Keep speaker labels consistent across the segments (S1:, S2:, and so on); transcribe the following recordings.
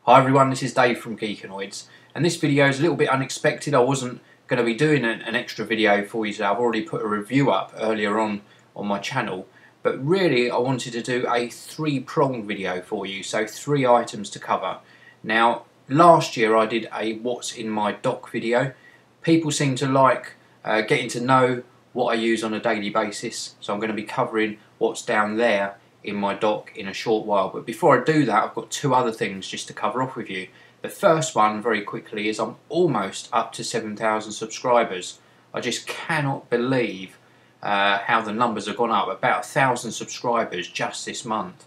S1: Hi everyone, this is Dave from Geekanoids, and this video is a little bit unexpected. I wasn't going to be doing an extra video for you today. I've already put a review up earlier on my channel, but really I wanted to do a three-pronged video for you, so 3 items to cover. Now, last year I did a what's in my dock video. People seem to like getting to know what I use on a daily basis, so I'm going to be covering what's down there in my dock in a short while. But before I do that, I've got 2 other things just to cover off with you. The first one, very quickly, is I'm almost up to 7,000 subscribers. I just cannot believe how the numbers have gone up. About 1,000 subscribers just this month.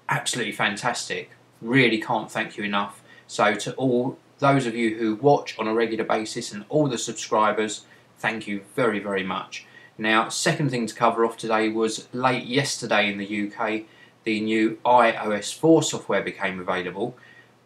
S1: Absolutely fantastic. Really can't thank you enough. So to all those of you who watch on a regular basis and all the subscribers, thank you very, very much. Now, second thing to cover off today was late yesterday in the UK, the new iOS 4 software became available.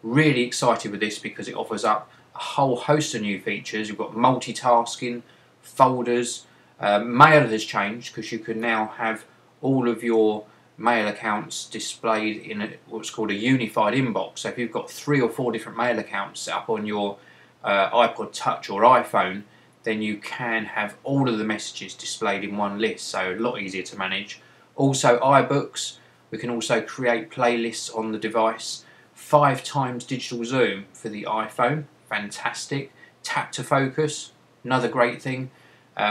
S1: Really excited with this because it offers up a whole host of new features. You've got multitasking, folders, mail has changed because you can now have all of your mail accounts displayed in what's called a unified inbox. So if you've got 3 or 4 different mail accounts set up on your iPod Touch or iPhone, then you can have all of the messages displayed in one list, so a lot easier to manage. Also iBooks, we can also create playlists on the device. 5 times digital zoom for the iPhone, fantastic. Tap to focus, another great thing.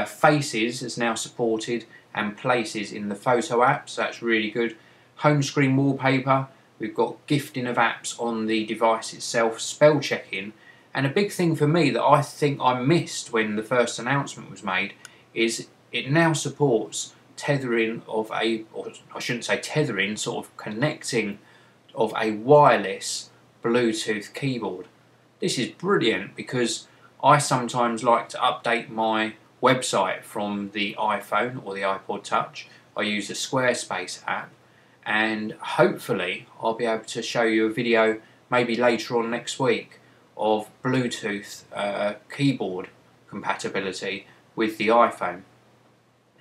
S1: Faces is now supported and places in the photo apps, so that's really good. Home screen wallpaper, we've got gifting of apps on the device itself, spell checking. And a big thing for me that I think I missed when the first announcement was made is it now supports tethering of or I shouldn't say tethering, sort of connecting of a wireless Bluetooth keyboard. This is brilliant because I sometimes like to update my website from the iPhone or the iPod Touch. I use the Squarespace app, and hopefully I'll be able to show you a video maybe later on next week of Bluetooth keyboard compatibility with the iPhone.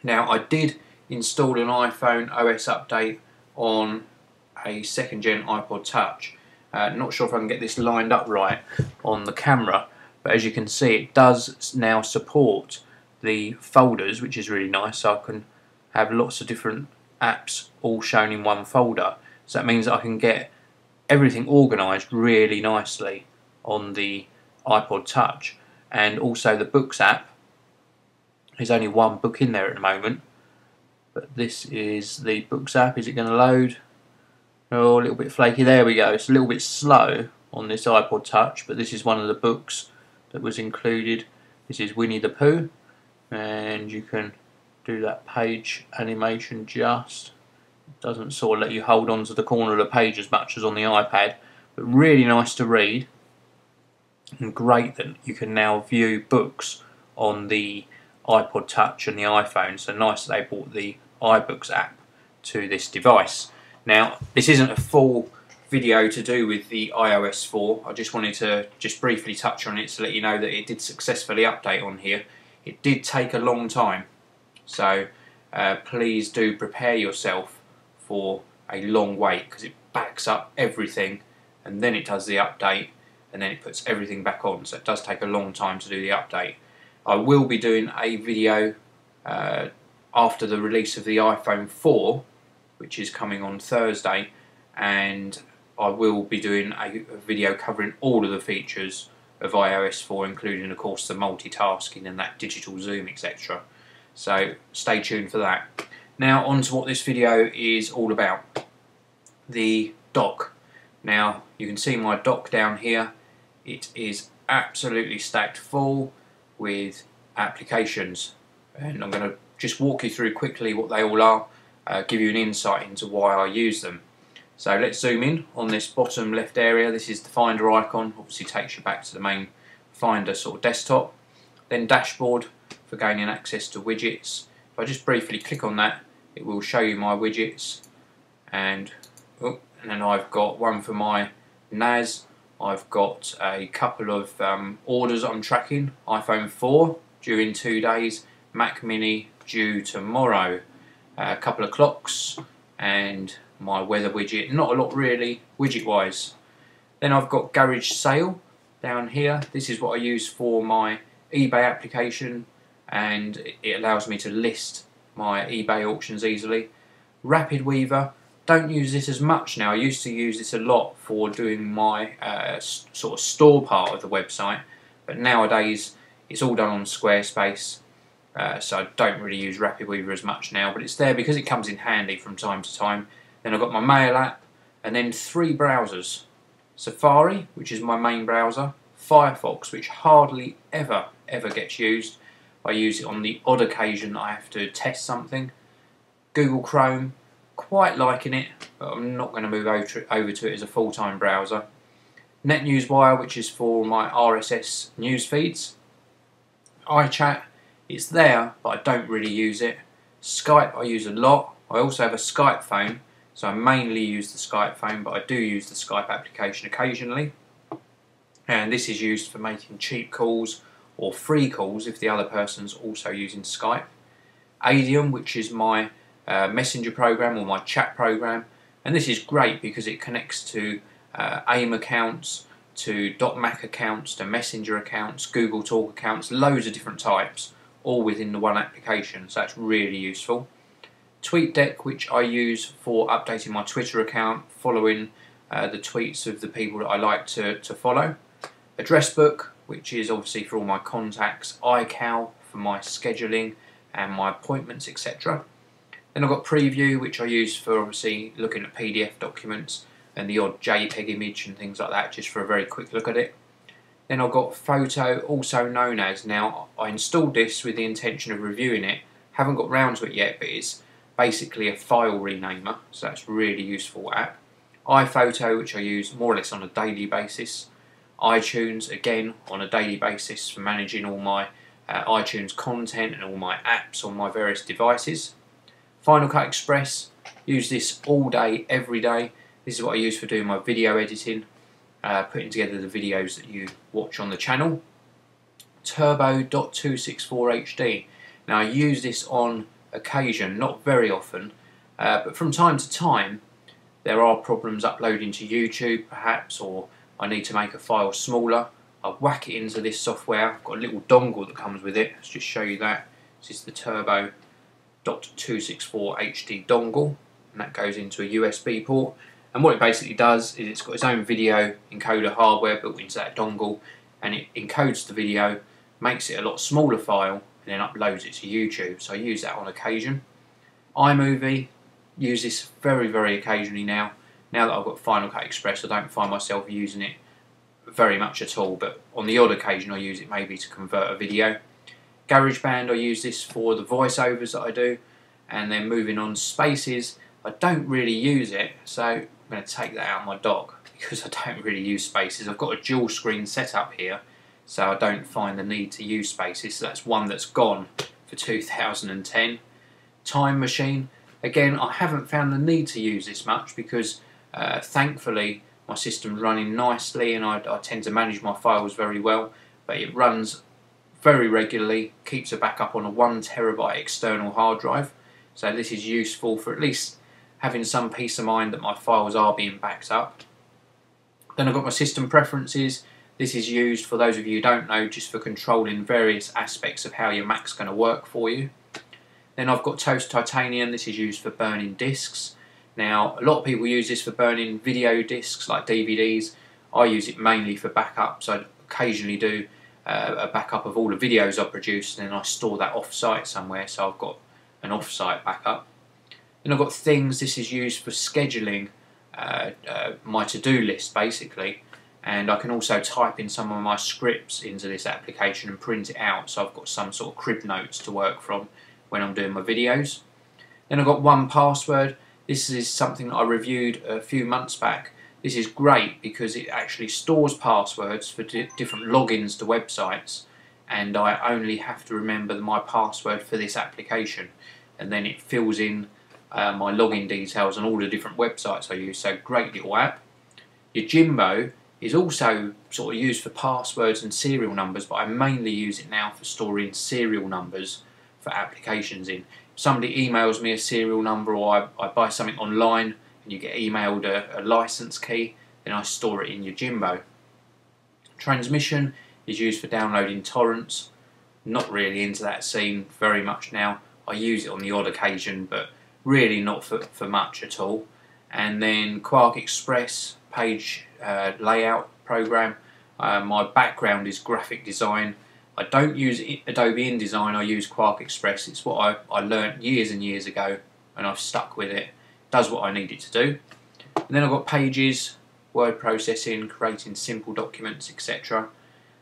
S1: Now, I did install an iPhone OS update on a 2nd gen iPod Touch. Not sure if I can get this lined up right on the camera, but as you can see, it does now support the folders, which is really nice. So I can have lots of different apps all shown in one folder. So that means that I can get everything organised really nicely on the iPod Touch. And also the Books app, there's only 1 book in there at the moment, but this is the Books app. Is it going to load? Oh, a little bit flaky. There we go. It's a little bit slow on this iPod Touch, but this is one of the books that was included. This is Winnie the Pooh, and you can do that page animation. Just doesn't sort of let you hold on to the corner of the page as much as on the iPad, but really nice to read. And great that you can now view books on the iPod Touch and the iPhone. So nice that they brought the iBooks app to this device. Now, this isn't a full video to do with the iOS 4. I just wanted to just briefly touch on it to let you know that it did successfully update on here. It did take a long time, so please do prepare yourself for a long wait because it backs up everything and then it does the update, and then it puts everything back on, so it does take a long time to do the update. I will be doing a video after the release of the iPhone 4, which is coming on Thursday, and I will be doing a video covering all of the features of iOS 4, including of course the multitasking and that digital zoom, etc. So stay tuned for that. Now on to what this video is all about. The dock. Now you can see my dock down here. It is absolutely stacked full with applications, and I'm going to just walk you through quickly what they all are, give you an insight into why I use them. So let's zoom in on this bottom left area. This is the Finder icon, obviously takes you back to the main Finder sort of desktop. Then Dashboard for gaining access to widgets. If I just briefly click on that, it will show you my widgets, and then I've got one for my NAS. I've got a couple of orders I'm tracking. iPhone 4 due in 2 days, Mac Mini due tomorrow, a couple of clocks, and my weather widget. Not a lot really widget wise. Then I've got Garage Sale down here. This is what I use for my eBay application, and it allows me to list my eBay auctions easily. Rapid Weaver, don't use this as much now. I used to use this a lot for doing my sort of store part of the website, but nowadays it's all done on Squarespace, so I don't really use Rapid Weaver as much now, but it's there because it comes in handy from time to time. Then I've got my mail app, and then 3 browsers. Safari, which is my main browser, Firefox, which hardly ever gets used. I use it on the odd occasion I have to test something. Google Chrome, quite liking it, but I'm not going to move over to it as a full-time browser. NetNewsWire, which is for my RSS news feeds. iChat, it's there, but I don't really use it. Skype, I use a lot. I also have a Skype phone, so I mainly use the Skype phone, but I do use the Skype application occasionally. And this is used for making cheap calls or free calls if the other person's also using Skype. Adium, which is my messenger program or my chat program, and this is great because it connects to AIM accounts, to .Mac accounts, to Messenger accounts, Google Talk accounts, loads of different types, all within the one application, so that's really useful. TweetDeck, which I use for updating my Twitter account, following the tweets of the people that I like to follow. Addressbook, which is obviously for all my contacts. iCal for my scheduling and my appointments, etc. Then I've got Preview, which I use for obviously looking at PDF documents and the odd JPEG image and things like that, just for a very quick look at it. Then I've got Photo, also known as, now I installed this with the intention of reviewing it, haven't got round to it yet, but it's basically a file renamer, so that's a really useful app. iPhoto, which I use more or less on a daily basis. iTunes, again on a daily basis for managing all my iTunes content and all my apps on my various devices. Final Cut Express, use this all day, every day. This is what I use for doing my video editing, putting together the videos that you watch on the channel. Turbo.264HD. Now I use this on occasion, not very often, but from time to time there are problems uploading to YouTube perhaps, or I need to make a file smaller. I whack it into this software. I've got a little dongle that comes with it. Let's just show you that. This is the Turbo.264HD dongle, and that goes into a USB port. And what it basically does is it's got its own video encoder hardware built into that dongle, and it encodes the video, makes it a lot smaller file, and then uploads it to YouTube. So I use that on occasion. iMovie, use this very occasionally now. Now that I've got Final Cut Express, I don't find myself using it very much at all, but on the odd occasion I use it maybe to convert a video. GarageBand, I use this for the voiceovers that I do. And then moving on, Spaces, I don't really use it, so I'm going to take that out of my dock because I don't really use Spaces. I've got a dual screen setup here, so I don't find the need to use Spaces, so that's one that's gone for 2010. Time Machine, again I haven't found the need to use this much because thankfully my system's running nicely and I tend to manage my files very well, but it runs very regularly, keeps a backup on a 1 TB external hard drive, so this is useful for at least having some peace of mind that my files are being backed up. Then I've got my system preferences. This is used, for those of you who don't know, just for controlling various aspects of how your Mac's going to work for you. Then I've got Toast Titanium. This is used for burning discs. Now a lot of people use this for burning video discs like DVDs. I use it mainly for backups. I occasionally do a backup of all the videos I produce, and then I store that off-site somewhere, so I've got an off-site backup. Then I've got Things. This is used for scheduling my to-do list basically, and I can also type in some of my scripts into this application and print it out, so I've got some sort of crib notes to work from when I'm doing my videos. Then I've got 1Password. This is something that I reviewed a few months back. This is great because it actually stores passwords for different logins to websites, and I only have to remember my password for this application, and then it fills in my login details on all the different websites I use, so great little app. Yojimbo is also sort of used for passwords and serial numbers, but I mainly use it now for storing serial numbers for applications in. If somebody emails me a serial number, or I buy something online and you get emailed a license key, then I store it in Yojimbo. Transmission is used for downloading torrents. Not really into that scene very much now. I use it on the odd occasion, but really not for much at all. And then Quark Express page layout program. My background is graphic design. I don't use Adobe InDesign, I use Quark Express. It's what I learnt years and years ago, and I've stuck with it. It does what I need it to do. And then I've got Pages, word processing, creating simple documents, etc.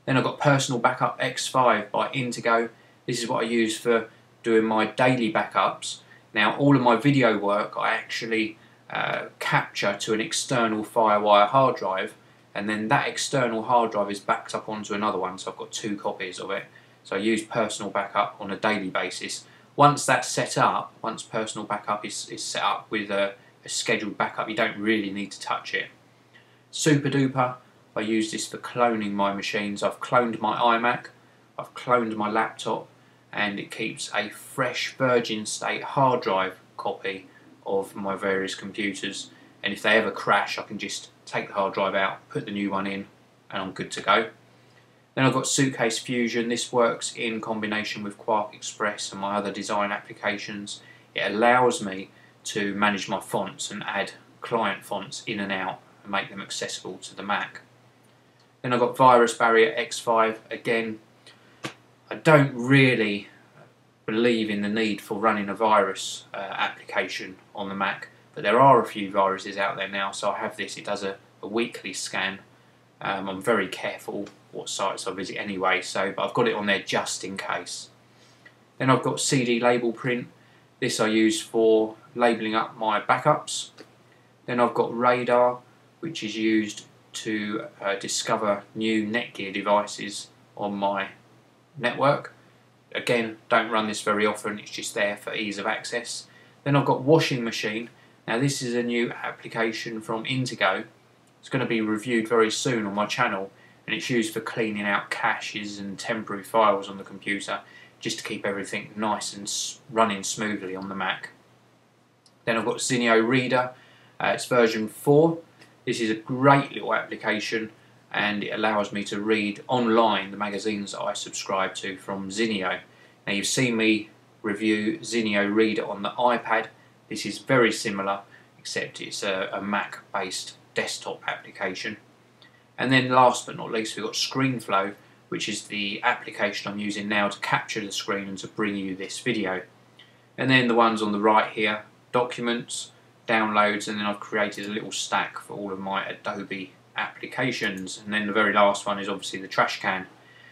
S1: Then I've got Personal Backup X5 by Intego. This is what I use for doing my daily backups. Now, all of my video work I actually capture to an external FireWire hard drive, and then that external hard drive is backed up onto another one, so I've got 2 copies of it. So I use Personal Backup on a daily basis. Once that's set up, once Personal Backup is set up with a scheduled backup, you don't really need to touch it. SuperDuper, I use this for cloning my machines. I've cloned my iMac, I've cloned my laptop, and it keeps a fresh virgin state hard drive copy of my various computers. And if they ever crash, I can just take the hard drive out, put the new one in, and I'm good to go. Then I've got Suitcase Fusion. This works in combination with Quark Express and my other design applications. It allows me to manage my fonts and add client fonts in and out and make them accessible to the Mac. Then I've got Virus Barrier X5. Again, I don't really believe in the need for running a virus application on the Mac, but there are a few viruses out there now, so I have this. It does a weekly scan. I'm very careful what sites I visit anyway, but I've got it on there just in case. Then I've got CD Label Print. This I use for labelling up my backups. Then I've got Radar, which is used to discover new Netgear devices on my network. Again, don't run this very often, it's just there for ease of access. Then I've got Washing Machine. Now this is a new application from Intego. It's going to be reviewed very soon on my channel, and it's used for cleaning out caches and temporary files on the computer, just to keep everything nice and running smoothly on the Mac. Then I've got Zinio Reader. It's version 4. This is a great little application, and it allows me to read online the magazines that I subscribe to from Zinio. Now you've seen me review Zinio Reader on the iPad. This is very similar, except it's a Mac based desktop application. And then last but not least, we've got ScreenFlow, which is the application I'm using now to capture the screen and to bring you this video. And then the ones on the right here, Documents, Downloads, and then I've created a little stack for all of my Adobe applications. And then the very last one is obviously the trash can.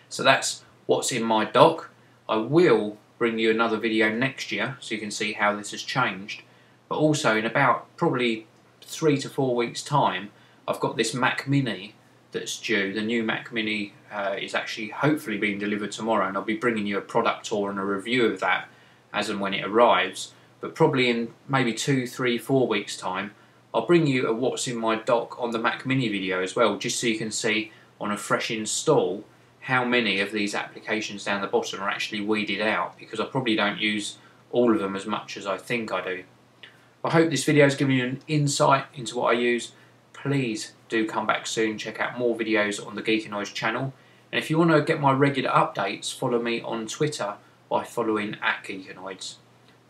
S1: So that's what's in my dock. I will bring you another video next year so you can see how this has changed, but also in about probably 3 to 4 weeks time I've got this Mac Mini that's due. The new Mac Mini is actually hopefully being delivered tomorrow, and I'll be bringing you a product tour and a review of that as and when it arrives. But probably in maybe 2, 3, 4 weeks time I'll bring you a what's in my dock on the Mac Mini video as well, just so you can see on a fresh install how many of these applications down the bottom are actually weeded out, because I probably don't use all of them as much as I think I do. I hope this video has given you an insight into what I use. Please do come back soon, check out more videos on the Geekanoids channel, and if you want to get my regular updates, follow me on Twitter by following @Geekanoids.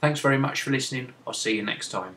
S1: Thanks very much for listening. I'll see you next time.